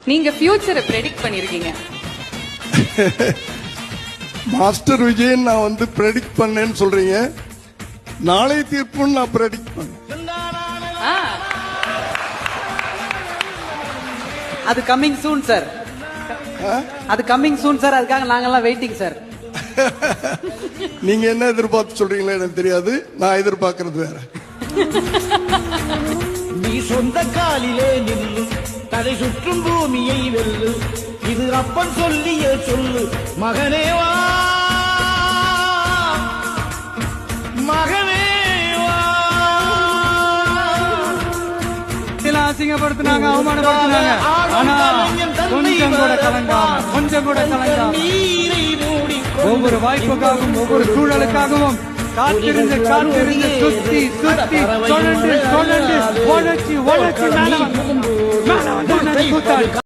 நீங்க ஃபியூச்சரை பிரெடிக்ட் பண்ணிருக்கீங்க. மாஸ்டர் விஜயன் நான் வந்து பிரெடிக்ட் பண்ணேன்னு சொல்றீங்க. நாளை தீர்ப்புன்னு நான் பிரெடிக்ட் பண்ணேன். அது கம்மிங் சூன் சார். அது கம்மிங் சூன் சார். அதுக்காக நாங்கெல்லாம் வெயிட்டிங் சார். நீங்க என்ன எதிர்பார்த்து சொல்றீங்களோ எனக்கு தெரியாது. நான் எதிர்பார்க்கறது வேற. நீ சொந்த காலிலே நில்லு, தலை சுற்றும் பூமியை வெல்லு, இது அப்பன் சொல்லிய சொல்லு. மகனேவா மகனேவா. அசிங்கப்படுத்தினாங்க, அவமானப்படுத்தினாங்க. ஆனா கொஞ்சம் கூட கலங்காம, கொஞ்சம் கூட கலங்காம ஒவ்வொரு வாய்ப்புக்காகவும் ஒவ்வொரு சூழலுக்காகவும் காத்திருந்து காத்திருந்து சுத்தி சுத்தி தொடர்ந்து தொடர்ந்து உழைச்சி உழைச்சி மேல வந்து கூத்தாடி